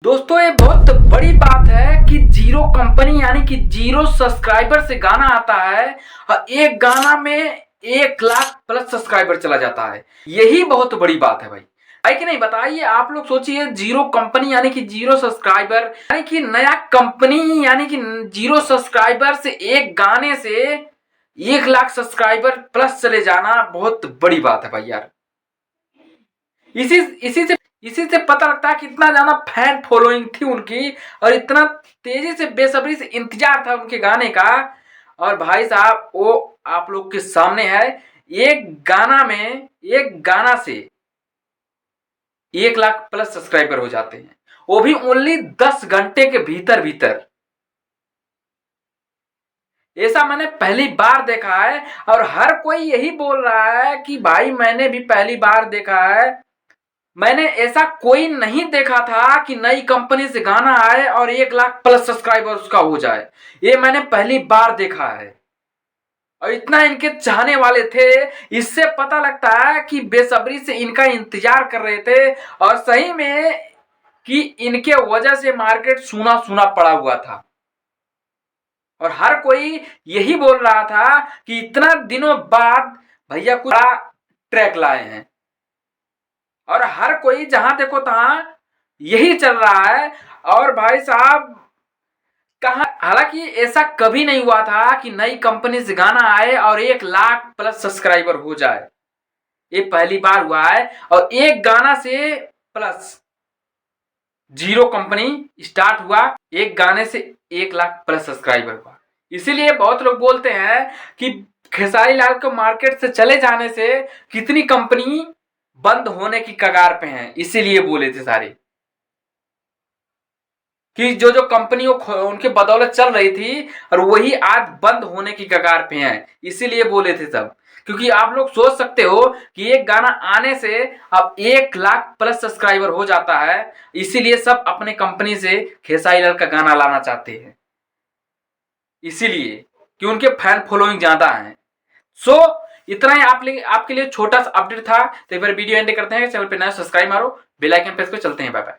दोस्तों ये बहुत बड़ी बात है कि जीरो कंपनी यानी कि जीरो सब्सक्राइबर से गाना आता है और एक गाना में 1 लाख प्लस सब्सक्राइबर चला जाता है। यही बहुत बड़ी बात है भाई, है कि नहीं? बताइए आप लोग, सोचिए जीरो कंपनी यानी कि जीरो सब्सक्राइबर, यानी कि नया कंपनी यानी कि जीरो सब्सक्राइबर से एक गाने से 1 लाख सब्सक्राइबर प्लस चले जाना बहुत बड़ी बात है भाई यार। इसी इसी से पता लगता है कि इतना ज्यादा फैन फॉलोइंग थी उनकी और इतना तेजी से बेसब्री से इंतजार था उनके गाने का। और भाई साहब वो आप लोग के सामने है, एक गाना से 1 लाख प्लस सब्सक्राइबर हो जाते हैं, वो भी ओनली 10 घंटे के भीतर भीतर। ऐसा मैंने पहली बार देखा है और हर कोई यही बोल रहा है कि भाई मैंने भी पहली बार देखा है। मैंने ऐसा कोई नहीं देखा था कि नई कंपनी से गाना आए और 1 लाख प्लस सब्सक्राइबर उसका हो जाए। ये मैंने पहली बार देखा है और इतना इनके चाहने वाले थे। इससे पता लगता है कि बेसब्री से इनका इंतजार कर रहे थे और सही में कि इनके वजह से मार्केट सूना सूना पड़ा हुआ था और हर कोई यही बोल रहा था कि इतना दिनों बाद भैया कुछ बड़ा ट्रैक लाए हैं। और हर कोई जहां देखो तहां यही चल रहा है। और भाई साहब कहा, हालांकि ऐसा कभी नहीं हुआ था कि नई कंपनी से गाना आए और 1 लाख प्लस सब्सक्राइबर हो जाए। ये पहली बार हुआ है और एक गाना से प्लस जीरो कंपनी स्टार्ट हुआ, एक गाने से 1 लाख प्लस सब्सक्राइबर हुआ। इसीलिए बहुत लोग बोलते हैं कि खेसारी लाल को मार्केट से चले जाने से कितनी कंपनी बंद होने की कगार पे हैं। इसीलिए बोले थे सारे कि जो जो कंपनियों उनके बदौलत चल रही थी और वही आज बंद होने की कगार पे हैं। इसीलिए बोले थे सब, क्योंकि आप लोग सोच सकते हो कि एक गाना आने से अब 1 लाख प्लस सब्सक्राइबर हो जाता है। इसीलिए सब अपने कंपनी से खेसारी लाल का गाना लाना चाहते हैं, इसीलिए कि उनके फैन फॉलोइंग ज्यादा है। सो इतना ही आपके लिए छोटा सा अपडेट था। तो एक बार वीडियो एंड करते हैं, चैनल पे नया सब्सक्राइब मारो, बेल आइकन प्रेस पे, चलते हैं, बाय बाय।